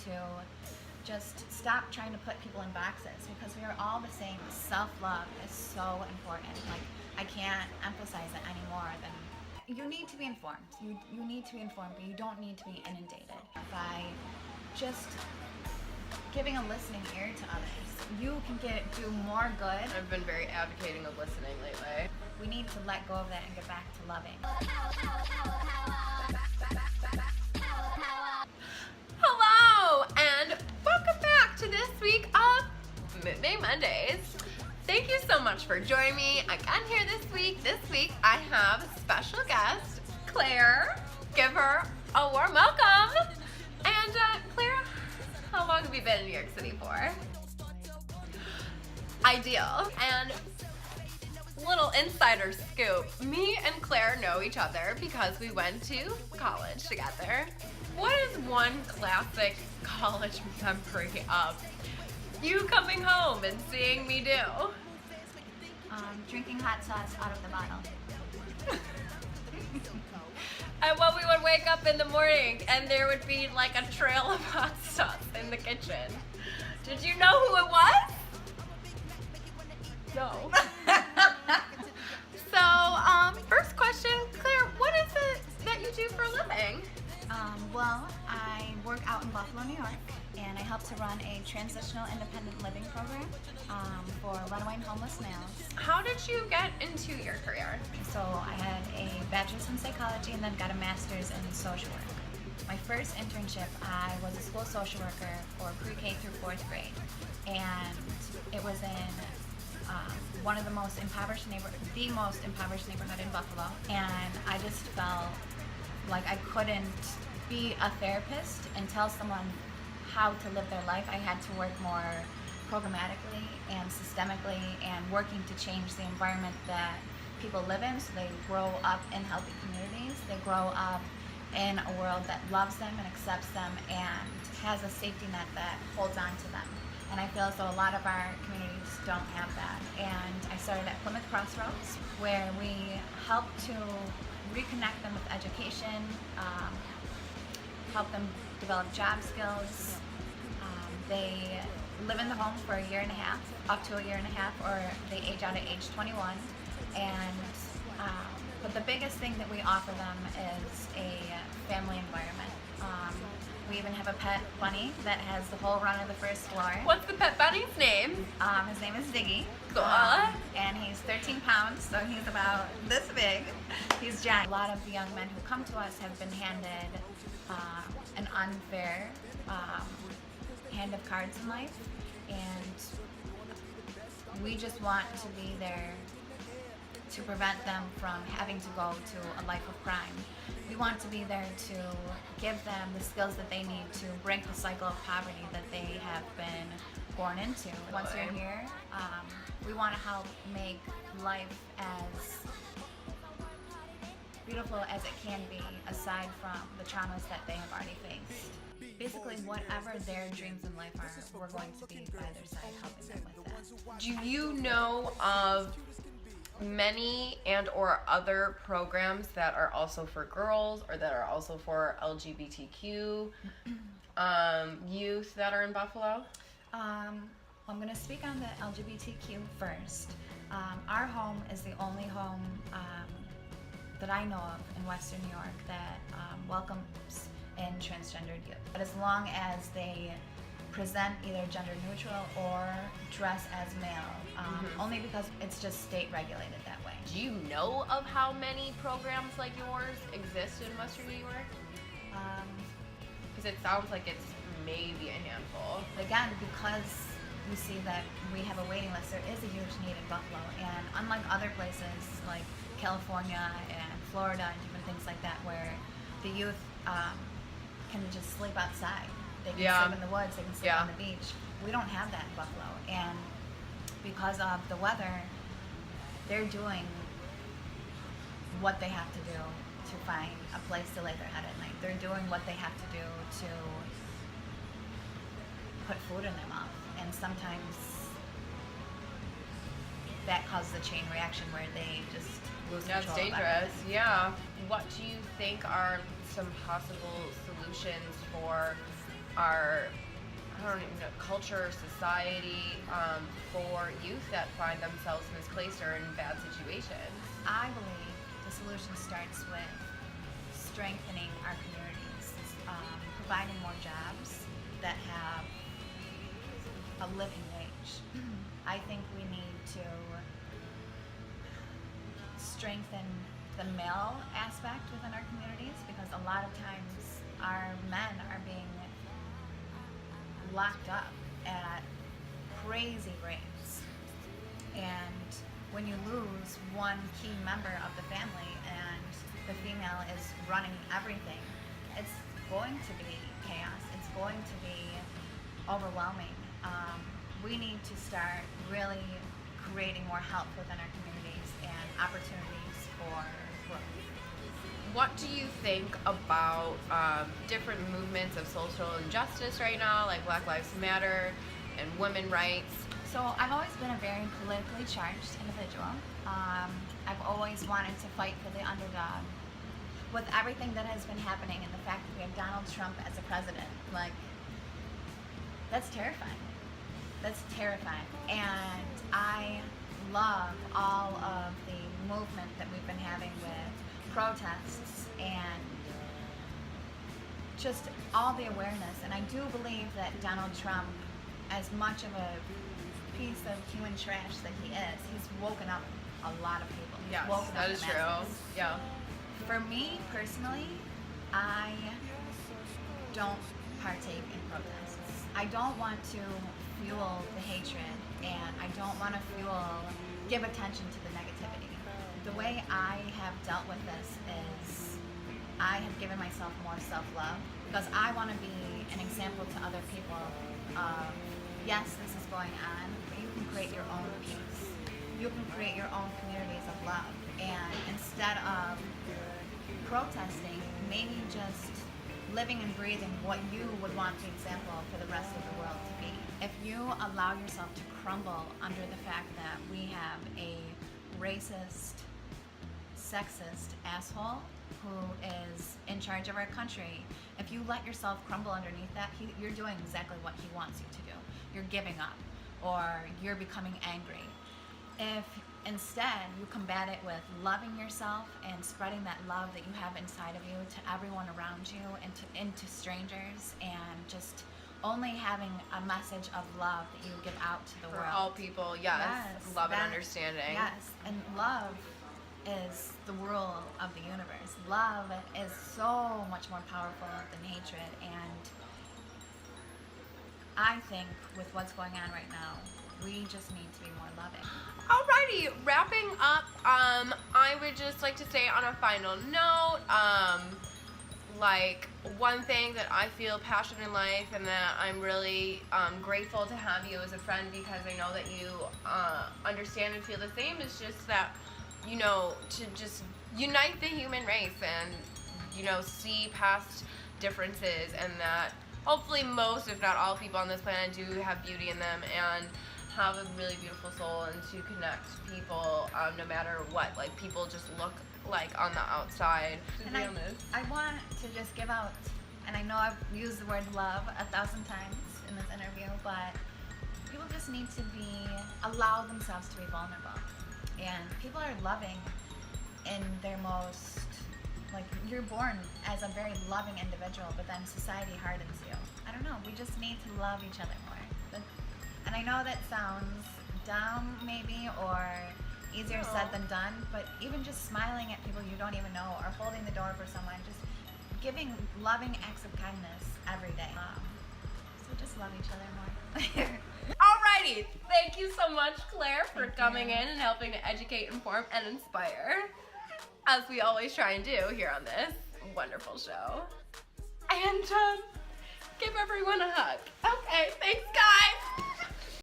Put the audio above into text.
to just stop trying to put people in boxes, because we are all the same. Self-love is so important. Like, I can't emphasize it any more than you need to be informed. You need to be informed, but you don't need to be inundated by just giving a listening ear to others. You can do more good. I've been very advocating of listening lately. We need to let go of that and get back to loving. Hello, and welcome back to this week of Moving Mondays. Thank you so much for joining me again here this week. This week I have a special guest, Claire. Give her a warm welcome. And Claire, how long have you been in New York City for? Ideal. And little insider scoop, me and Claire know each other because we went to college together. What is one classic college memory of you coming home and seeing me do? Drinking hot sauce out of the bottle. And when we would wake up in the morning and there would be like a trail of hot sauce in the kitchen. Did you know who it was? No. So, first question, Claire, what is it that you do for a living? Well, I work out in Buffalo, New York, and I help to run a transitional independent living program for runaway and homeless males. How did you get into your career? So I had a bachelor's in psychology and then got a master's in social work. My first internship, I was a school social worker for pre-K through 4th grade, and it was in one of the most impoverished neighborhood in Buffalo, and I just felt like I couldn't be a therapist and tell someone how to live their life. I had to work more programmatically and systemically and working to change the environment that people live in so they grow up in healthy communities. They grow up in a world that loves them and accepts them and has a safety net that holds on to them. And I feel as though a lot of our communities don't have that. And I started at Plymouth Crossroads, where we help to reconnect them with education, help them develop job skills. They live in the home for a year and a half, up to a year and a half, or they age out at age 21. But the biggest thing that we offer them is a family environment. We even have a pet bunny that has the whole run of the first floor. What's the pet bunny's name? His name is Diggy. Cool. And he's 13 pounds, so he's about this big. He's giant. A lot of the young men who come to us have been handed an unfair hand of cards in life, and we just want to be there to prevent them from having to go to a life of crime. We want to be there to give them the skills that they need to break the cycle of poverty that they have been born into. Once you're here, we want to help make life as beautiful as it can be, aside from the traumas that they have already faced. Basically, whatever their dreams in life are, we're going to be by their side helping them with that. Do you know of many and or other programs that are also for girls or that are also for LGBTQ youth that are in Buffalo? I'm going to speak on the LGBTQ first. Our home is the only home that I know of in Western New York that welcomes in transgendered youth. But as long as they present either gender neutral or dress as male, only because it's just state regulated that way. Do you know of how many programs like yours exist in Western New York? Because it sounds like it's maybe a handful. Again, because we see that we have a waiting list, there is a huge need in Buffalo, and unlike other places like California and Florida and different things like that, where the youth can just sleep outside. They can sleep in the woods, they can sleep on the beach. We don't have that in Buffalo, and because of the weather, they're doing what they have to do to find a place to lay their head at night. They're doing what they have to do to put food in their mouth, and sometimes that causes a chain reaction where they just lose control. That's dangerous, yeah. What do you think are some possible solutions for our, I don't even know, culture, society, for youth that find themselves misplaced or in bad situations? I believe the solution starts with strengthening our communities, providing more jobs that have a living wage. I think we need to strengthen the male aspect within our communities, because a lot of times our men are being locked up at crazy rates, and when you lose one key member of the family and the female is running everything, it's going to be chaos, it's going to be overwhelming. We need to start really creating more help within our communities and opportunities for growth. What do you think about different movements of social injustice right now, like Black Lives Matter and women's rights? So I've always been a very politically charged individual. I've always wanted to fight for the underdog. With everything that has been happening and the fact that we have Donald Trump as a president, like, that's terrifying. That's terrifying. And I love all of the movement that we've been having with protests and just all the awareness. And I do believe that Donald Trump, as much of a piece of human trash that he is, he's woken up a lot of people. He's Yes, woken that up is the true. masses. Yeah. For me personally, I don't partake in protests. I don't want to fuel the hatred, and I don't want to give attention to the negativity. The way I have dealt with this is I have given myself more self-love, because I want to be an example to other people of, yes, this is going on, but you can create your own peace. You can create your own communities of love. And instead of protesting, maybe just living and breathing what you would want the example for the rest of the world to be. If you allow yourself to crumble under the fact that we have a racist, sexist asshole who is in charge of our country, if you let yourself crumble underneath that, you're doing exactly what he wants you to do. You're giving up, or you're becoming angry. If instead you combat it with loving yourself and spreading that love that you have inside of you to everyone around you and into strangers, and just only having a message of love that you give out to the For world. all people, yes. Love and understanding. Yes, and love is the rule of the universe. Love is so much more powerful than hatred, and I think with what's going on right now, we just need to be more loving. Alrighty, wrapping up, I would just like to say on a final note, like, one thing that I feel passionate in life and that I'm really grateful to have you as a friend, because I know that you understand and feel the same, is just that, you know, to just unite the human race and, you know, see past differences, and that hopefully most, if not all, people on this planet do have beauty in them and have a really beautiful soul, and to connect people no matter what, like, people just look like on the outside. And I want to just give out, and I know I've used the word love 1,000 times in this interview, but people just need to allow themselves to be vulnerable. And people are loving in their most, like, you're born as a very loving individual, but then society hardens you. I don't know, we just need to love each other more. And I know that sounds dumb maybe, or easier said than done, but even just smiling at people you don't even know, or holding the door for someone, just giving loving acts of kindness every day. So just love each other more. Alrighty, thank you so much, Claire, for coming in and helping to educate, inform, and inspire, as we always try and do here on this wonderful show. And give everyone a hug. Okay, thanks, guys.